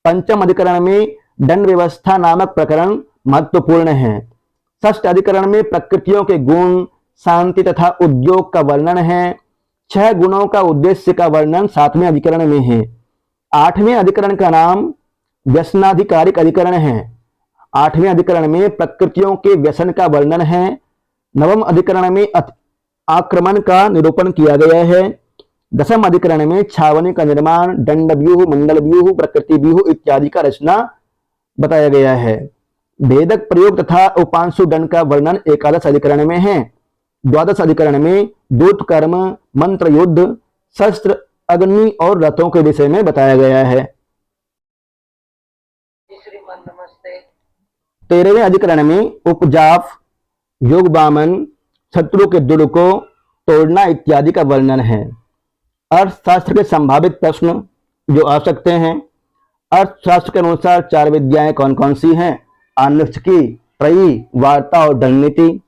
पंचम अधिकरण में दंड व्यवस्था नामक प्रकरण महत्वपूर्ण है। षष्ठ अधिकरण में प्रकृतियों के गुण, शांति तथा उद्योग का वर्णन है। 6 गुणों का उद्देश्य का वर्णन 7वें अधिकरण में है। 8वें अधिकरण का नाम व्यसनाधिकारिक अधिकरण है। 8वें अधिकरण में प्रकृतियों के व्यसन का वर्णन है। नवम अधिकरण में आक्रमण का निरूपण किया गया है। दसम अधिकरण में छावनी का निर्माण, दंड व्यूह, मंडल व्यूह, प्रकृति व्यूह इत्यादि का रचना बताया गया है। भेदक प्रयोग तथा उपांशु दंड का वर्णन एकादश अधिकरण में है। द्वादश अधिकरण में दूत कर्म, मंत्र युद्ध, शस्त्र, अग्नि और रथों के विषय में बताया गया है। 13वें अधिकरण में उपजाप, योग वामन, शत्रु के दुर्ग को तोड़ना इत्यादि का वर्णन है। अर्थशास्त्र के संभावित प्रश्न जो आ सकते हैं। अर्थशास्त्र के अनुसार 4 विद्याएं कौन कौन सी हैं? आन्वीक्षिकी, त्रयी, वार्ता और दंडनीति।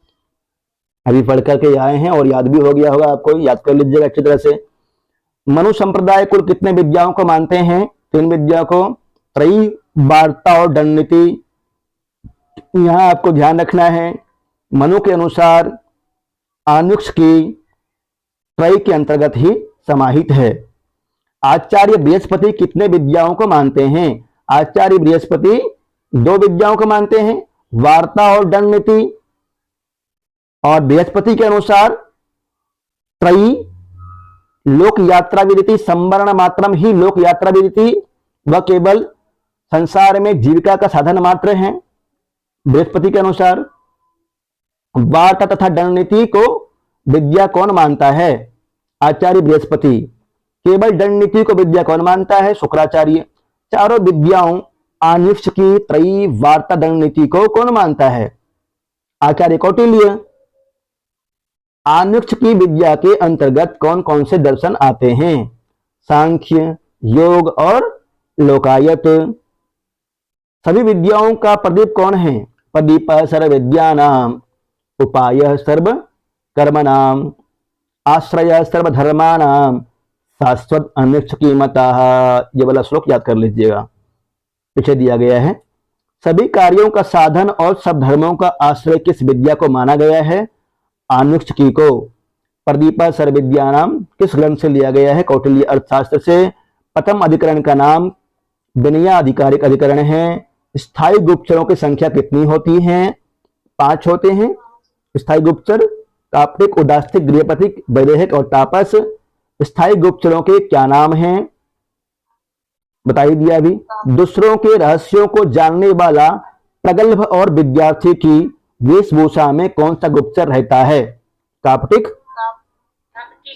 अभी पढ़ करके आए हैं और याद भी हो गया होगा आपको, याद कर लीजिएगा अच्छी तरह से। मनु संप्रदाय कुल कितने विद्याओं को मानते हैं? 3 विद्या को, त्रयी, वार्ता और दंडनीति। यहां आपको ध्यान रखना है, मनु के अनुसार आन्वीक्षिकी त्रयी के अंतर्गत ही समाहित है। आचार्य बृहस्पति कितने विद्याओं को मानते हैं? आचार्य बृहस्पति 2 विद्याओं को मानते हैं, वार्ता और दंडनीति। और बृहस्पति के अनुसार त्रयी, लोक यात्रा विदिति, संवरण मात्रम ही लोक यात्रा विदिति, वह केवल संसार में जीविका का साधन मात्र है बृहस्पति के अनुसार। वार्ता तथा दंडनीति को विद्या कौन मानता है? आचार्य बृहस्पति। केवल दंडनीति को विद्या कौन मानता है? शुक्राचार्य। चारों विद्याओं आन्वीक्षिकी, त्रयी, वार्ता, दंडनीति को कौन मानता है? आचार्य कौटिल्य। आन्वीक्षिकी विद्या के अंतर्गत कौन कौन से दर्शन आते हैं? सांख्य, योग और लोकायत। सभी विद्याओं का प्रदीप कौन है? प्रदीप सर्व विद्यानाम, उपाय सर्व कर्मणाम, आश्रय सर्वधर्माणाम, शाश्वत अन्वीक्षिकी मतः। ये वाला श्लोक याद कर लीजिएगा, पीछे दिया गया है। सभी कार्यों का साधन और सब धर्मों का आश्रय किस विद्या को माना गया है? आन्वीक्षिकी को। प्रदीप सर्व विद्यानाम किस ग्रंथ से लिया गया है? कौटिल्य अर्थशास्त्र से। प्रथम अधिकरण का नाम विनयाधिकारिक अधिकरण है। स्थायी गुप्तचरों की संख्या कितनी होती है? 5 होते हैं स्थायी गुप्तचर, काप्टिक, उदास्तिक, गृहपतिक, वैदेहिक और तापस। स्थायी गुप्तचरों के क्या नाम हैं? बताई दिया अभी। दूसरों के रहस्यों को जानने वाला प्रगल्भ और विद्यार्थी की वेशभूषा में कौन सा गुप्तचर रहता है? काप्टिक।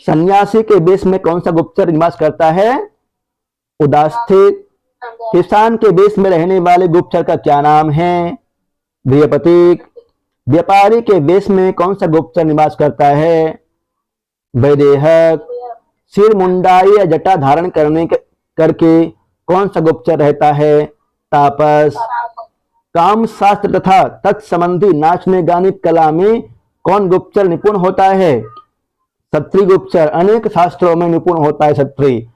सन्यासी के वेश में कौन सा गुप्तचर निवास करता है? उदास्तिक। किसान के वेश में रहने वाले गुप्तचर का क्या नाम है? गृहपतिक। व्यापारी के वेश में कौन सा गुप्तचर निवास करता है? वैदेहक। सिर मुंडाई या जटा धारण करके कौन सा गुप्तचर रहता है? तापस। काम शास्त्र तथा तत्संबंधी नाचने गाने कला में कौन गुप्तचर निपुण होता है? क्षत्रिय गुप्तचर। अनेक शास्त्रों में निपुण होता है क्षत्रिय।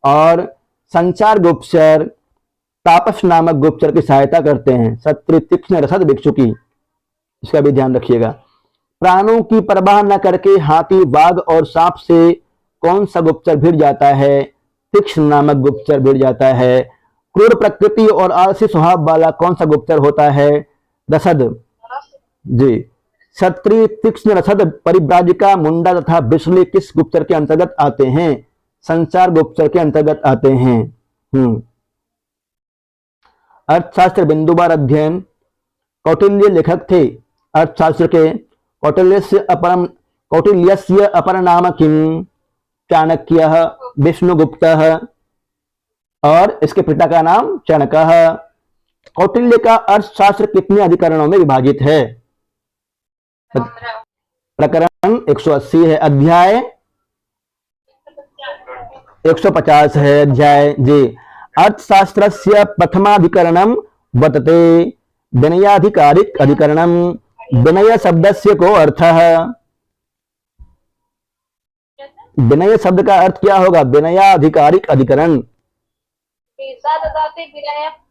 और संचार गुप्तचर तापस नामक गुप्तचर की सहायता करते हैं। क्षत्रिय तीक्ष्ण रसद भिक्षुकी, इसका भी ध्यान रखिएगा। प्राणों की परवाह न करके हाथी, बाघ और सांप से कौन सा गुप्तचर भिड़ जाता है? तीक्ष्ण नामक गुप्तचर भिड़ जाता है। क्रूर प्रकृति और आलसी स्वभाव वाला कौन सा गुप्तचर होता है? रसद जी। क्षत्रिय, तीक्ष्ण, रसद, परिव्राजिका, मुंडा तथा बिस्ली किस गुप्तचर के अंतर्गत आते हैं? संचार गुप्तचर के अंतर्गत आते हैं। अर्थशास्त्र बिंदुवार अध्ययन। कौटिल्य लेखक थे अर्थशास्त्र के। कौटिल्यस्य अपर नाम किम? चाणक्यः, विष्णुगुप्तः। और इसके पिता का नाम चाणक्य। कौटिल्य का अर्थशास्त्र कितने अधिकरणों में विभाजित है? प्रकरण 180 है, अध्याय 150 है अध्याय जी। अर्थशास्त्रस्य प्रथमाधिकरणं वर्तते विनयाधिकारिक अधिकरणं। विनय शब्दस्य को अर्थः। विनय शब्द का अर्थ क्या होगा? विनयाधिकारिक अधिकरण।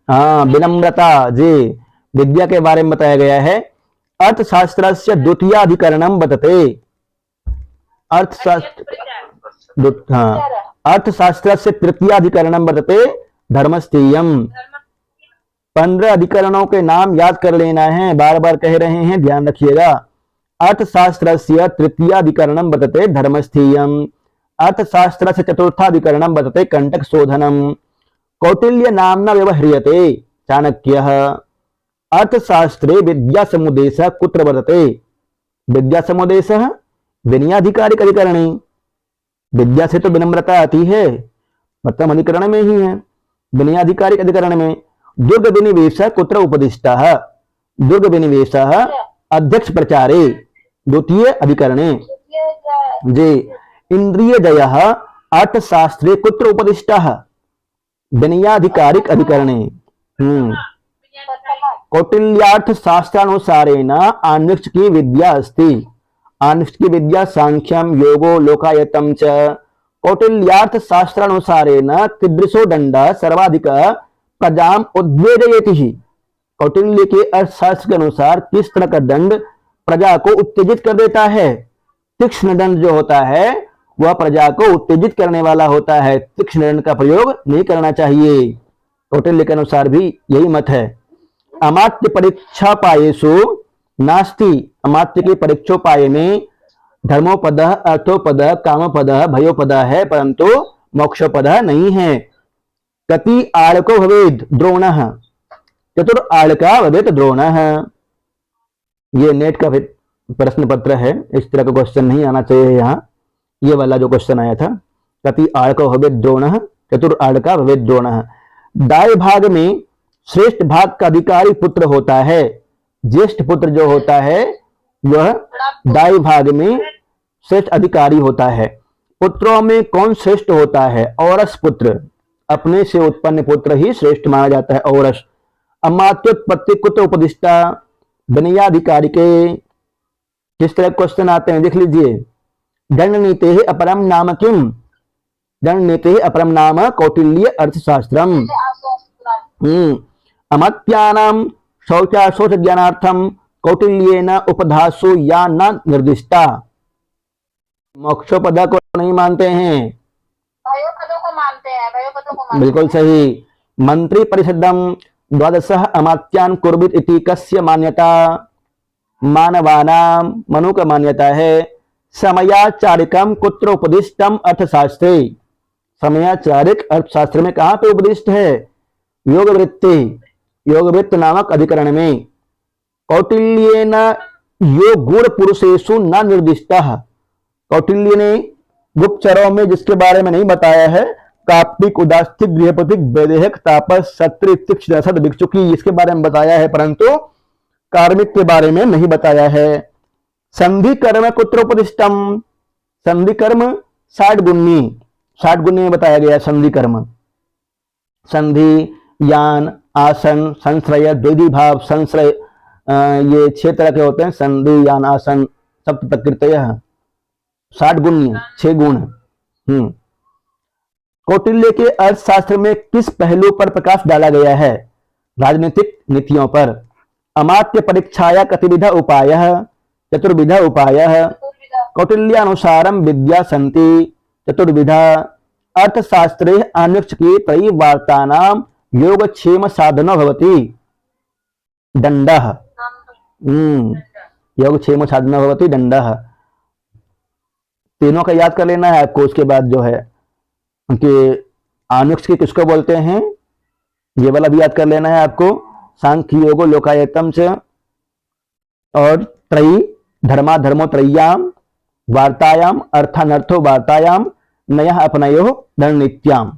हाँ, विनम्रता जी। विद्या के बारे में बताया गया है। अर्थशास्त्रस्य द्वितीयाधिकरणं वर्तते। अर्थशास्त्रस्य तृतीयाधिकरणं वर्तते धर्मस्थीयम्। 15 अधिकरणों के नाम याद कर लेना है, बार बार कह रहे हैं, ध्यान रखिएगा। अर्थशास्त्रस्य तृतीयाधिकरणं वर्तते धर्मस्थेयम्, अर्थशास्त्रस्य चतुर्थाधिकरणं वर्तते कंटकशोधनम्। कौटिल्य नाम्ना व्यवह्रियते चाणक्यः। अर्थशास्त्रे विद्यासमुदेशः कुत्र वर्तते? विद्यासमुदेशः विनयाधिकारिक अधिकरणे। विद्या से तो विनम्रता आती है, मतलब अधिकरण में ही है, विनयाधिकारिक अधिकरण में। दुर्ग विनिवेशः कुत्र उपदिष्टः? दुर्ग विनिवेशः अध्यक्ष प्रचारे द्वितीय अधिकरणे। जी। इंद्रिय जयः अर्थशास्त्रे कुत्र उपदिष्टः? विनयाधिकारिक अधिकरणे। कौटिल्यार्थ शास्त्रानुसारेण आन्वीक्ष की विद्या अस्ति। आन्वीक्ष की विद्या सांख्यम योगो लोकायतम च। कौटिल्यार्थ शास्त्रानुसारेण कीदृशो दंडः सर्वाधिक प्रजाम उद्वेजयति। कौटिल्य के अर्थशास्त्र के अनुसार किस तरह का दंड प्रजा को उत्तेजित कर देता है? तीक्ष्ण दंड जो होता है वह प्रजा को उत्तेजित करने वाला होता है। तीक्ष्ण दंड का प्रयोग नहीं करना चाहिए। कौटिल्य के अनुसार भी यही मत है। अमात्य परीक्षा पायेषु नास्ति। अमात्य के परीक्षोपाय में धर्मोपद, अर्थोपद, कामपद, भयोपद है, परंतु मोक्षोपद नहीं है। कति आळको भवेद द्रोणः। चतुर आळका भवेद द्रोणः। ये नेट का प्रश्न पत्र है, इस तरह का क्वेश्चन नहीं आना चाहिए यहाँ। ये वाला जो क्वेश्चन आया था, कति आळको भवेद द्रोणः, चतुर आळका भवेद द्रोणः। दाय भाग में श्रेष्ठ भाग का अधिकारी पुत्र होता है। ज्येष्ठ पुत्र जो होता है वह दाई भाग में श्रेष्ठ अधिकारी होता है। पुत्रों में कौन श्रेष्ठ होता है? औरस पुत्र। अपने से उत्पन्न पुत्र ही श्रेष्ठ माना जाता है, औरस। अमात्योत्पत्ति कुत्र उपदिष्टा? विनयाधिकारी के। किस तरह क्वेश्चन आते हैं देख लीजिए। दंड नीते अपरम नाम किम? दंड नीते अपरम नाम कौटिल्य अर्थशास्त्रम। अमात्यानां शौच ज्ञानार्थम कौटिल्येन उपधासु या न निर्दिष्टा। मोक्षोपद को नहीं मानते हैं, भयोपदों को मानते हैं, भयोपदों को मानते बिल्कुल सही। मंत्री परिषदम द्वादशः अमात्यान कुर्वित इति कस्य मान्यता? मानवानां। मनु का मान्यता है। समयाचारिकम कुत्र उपदिष्टम अर्थशास्त्रे। समयाचारिक अर्थशास्त्र में कहाँ पे उपदिष्ट है? योग वृत्ति, योग वृत्त नामक अधिकरण में। कौटिल्येन योग गुण पुरुषेषु न निर्दिष्टः। कौटिल्य ने गुप्तचरों में जिसके बारे में नहीं बताया है, काप्तिक, उदास्तिक, गृहपतिक, वैदेहिक, तापस, क्षत्रिय, तीक्ष्ण, रसद, भिक्षुकी, इसके बारे में बताया है, परंतु कार्मिक के बारे में नहीं बताया है। संधि कर्म कुत्र उपदिष्टम? संधि कर्म 60 गुणी, 60 गुणी में बताया गया संधि कर्म। संधि, यान, आसन, संश्रय, द्वैधी भाव, संश्रय, ये 6 तरह के होते हैं। संधि, यान, आसन, सप्त प्रकृतयः, 60 गुण, 6 गुण। कौटिल्य के अर्थशास्त्र में किस पहलू पर प्रकाश डाला गया है? राजनीतिक नीतियों पर। अमात्य परीक्षाया कतिविधा उपायः? चतुर्विधा उपायः। कौटिल्यानुसारम विद्या सन्ति चतुर्विधा। अर्थशास्त्रे आन्वीक्ष की त्रयी वार्तानां योगक्षेम साधनो भवति। दंडः। योगक्षेम साधनो भवति दंडः। तीनों का याद कर लेना है आपको। उसके बाद जो है कि आन्वीक्ष की किसको बोलते हैं, ये वाला भी याद कर लेना है आपको। सांख्य योगो लोकायतम से, और त्रयी धर्मा धर्मो त्रय्याम, वार्तायाम अर्थानर्थो वार्तायाम, नयः अपनयो धर्मनीत्याम।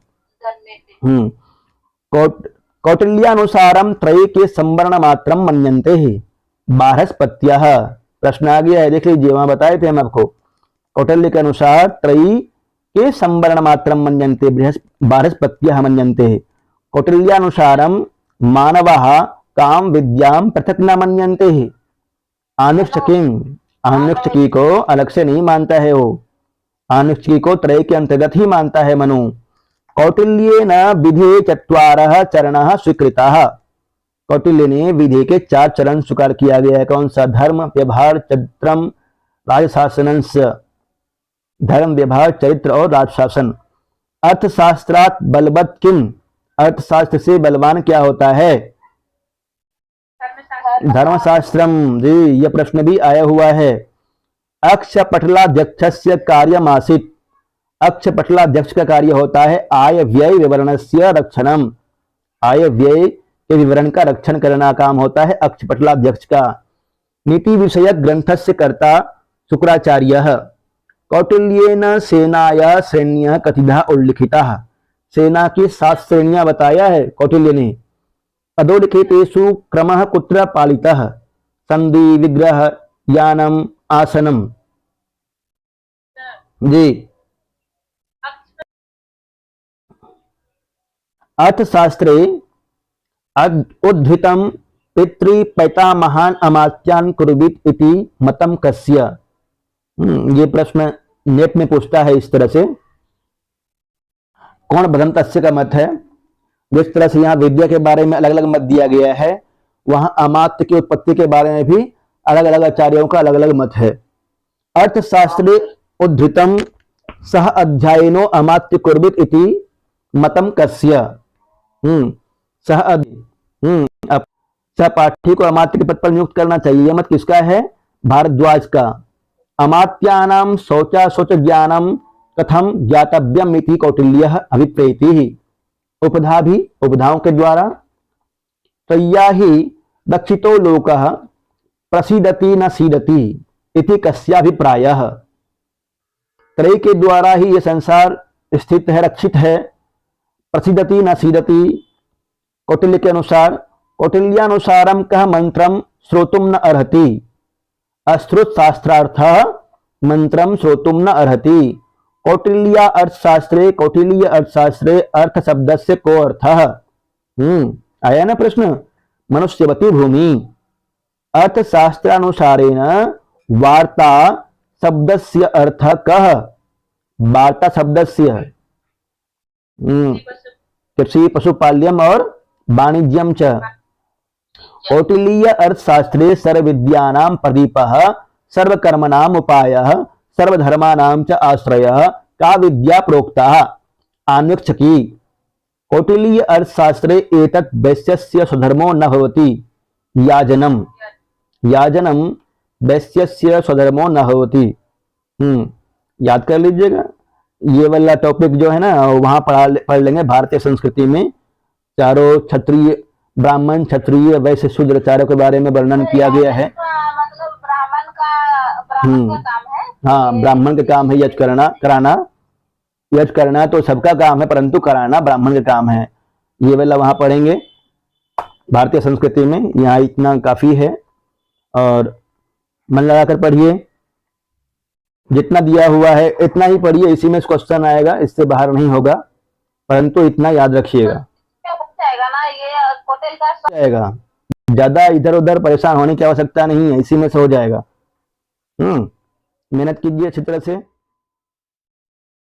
कौटिल्यानुसारम त्रयी के संवर्ण मात्रम मन्यन्ते ही बारहस्पत्यः। प्रश्न आ गया है, देख लीजिए, वहां बताए थे हम आपको। कौटिल्य के अनुसार त्रयी के संवर्ण मात्रम मन्यन्ते बारहस्पत्यः मन्यन्ते। कौटिल्यानुसारम मानवः काम विद्याम पृथक न मन्यन्ते। आन्वीक्षकी को अलग से नहीं मानता है वो, आन्वीक्षकी को त्रय के अंतर्गत ही मानता है मनु। कौटिल्येन विधे चत्वारः चरणः स्वीकृताः। कौटिल्य ने विधि के 4 चरण स्वीकार किया गया है। कौन सा? धर्म, व्यवहार, चरित्रम, राजशासनंस। धर्म, व्यवहार, चरित्र और राजशासन। अर्थशास्त्रात् बलवत् किम? अर्थशास्त्र से बलवान क्या होता है? धर्मशास्त्रम। जी, यह प्रश्न भी आया हुआ है। अक्षपटलाध्यक्षस्य कार्यमासीत्। अक्षपटलाध्यक्ष का कार्य होता है आय व्यय विवरणस्य रक्षणम। आय व्यय के विवरण का रक्षण करना काम होता है अक्षपटलाध्यक्ष का। नीति विषयक ग्रंथस्य कर्ता शुक्राचार्यः। कौटिल्येन सेनाया श्रेण्यः कतिधा उल्लिखिताः। सेना की 7 श्रेणियां बताया है कौटिल्य ने। अधोलिखितेषु क्रमः कुत्र पालितः? संधि, विग्रह, यानम, आसनम। जी। अर्थशास्त्रे उद्धृतं पितृपैतामहान् अमात्यान् कुर्वीत इति मतम कस्य। ये प्रश्न नेट में पूछता है इस तरह से, कौन बदंतस्य का मत है। जिस तरह से यहाँ विद्या के बारे में अलग अलग मत दिया गया है, वहां अमात्य की उत्पत्ति के बारे में भी अलग अलग आचार्यों का अलग अलग मत है। अर्थशास्त्रे उद्धृतम सह अध्यायनो अमात्य कुर्वीत इति मतम कस्य। सहपाठी को अमात्य के पद पर नियुक्त करना चाहिए, यह मत किसका है? भारद्वाज का। अमात्यानां शौच ज्ञानम कथम ज्ञातव्यम इति कौटिल्यः अभिप्रेति। उपधा भी उपधाओं के द्वारा। तय्या ही दक्षितो लोकः प्रसीदति न सीदति इति कस्याभिप्रायः। त्रय के द्वारा ही यह संसार स्थित है, रक्षित है। प्रसीदति न सीदति कौटिल्य के अनुसार। कौटिल्यानुसारम कह मंत्रम श्रोतुम न अर्हति। अश्रुत शास्त्रार्थः मंत्रम श्रोतुम न अर्हति। कौटिल्य अर्थशास्त्रे अर्थ शब्द से को अर्थः। आया ना प्रश्न। मनुष्यवती भूमि। अर्थशास्त्रानुसारेण वार्ता शब्दस्य अर्थः कः? वार्ता शब्दस्य कृषि, पशुपाल्यम और वाणिज्यम च। कौटिल्य अर्थशास्त्रे सर्वविद्यानां प्रदीपः सर्वकर्मणाम् उपायः सर्वधर्माणां च आश्रयः का विद्या प्रोक्ता आन्वीक्षकी। कौटिल्य अर्थशास्त्रे एतत् वैश्यस्य स्वधर्मो न भवति। याजनम वैश्यस्य स्वधर्मो न भवति। याद कर लीजिएगा, ये वाला टॉपिक जो है ना वहां पढ़ लेंगे। भारतीय संस्कृति में चारों क्षत्रिय, ब्राह्मण, क्षत्रिय, वैश्य, शूद्र चारों के बारे में वर्णन किया गया है। मतलब ब्राह्मण का काम है। हाँ, ब्राह्मण का काम है यज्ञ कराना। यज्ञ करना तो सबका काम है, परंतु कराना ब्राह्मण का काम है। ये वाला वहां पढ़ेंगे भारतीय संस्कृति में। यहाँ इतना काफी है और मन लगाकर पढ़िए। जितना दिया हुआ है इतना ही पढ़िए, इसी में क्वेश्चन आएगा, इससे बाहर नहीं होगा, परंतु इतना याद रखिएगा। ना ये होटल का जाएगा, ज्यादा इधर उधर परेशान होने की आवश्यकता नहीं है, इसी में से हो जाएगा। मेहनत कीजिए अच्छी तरह से।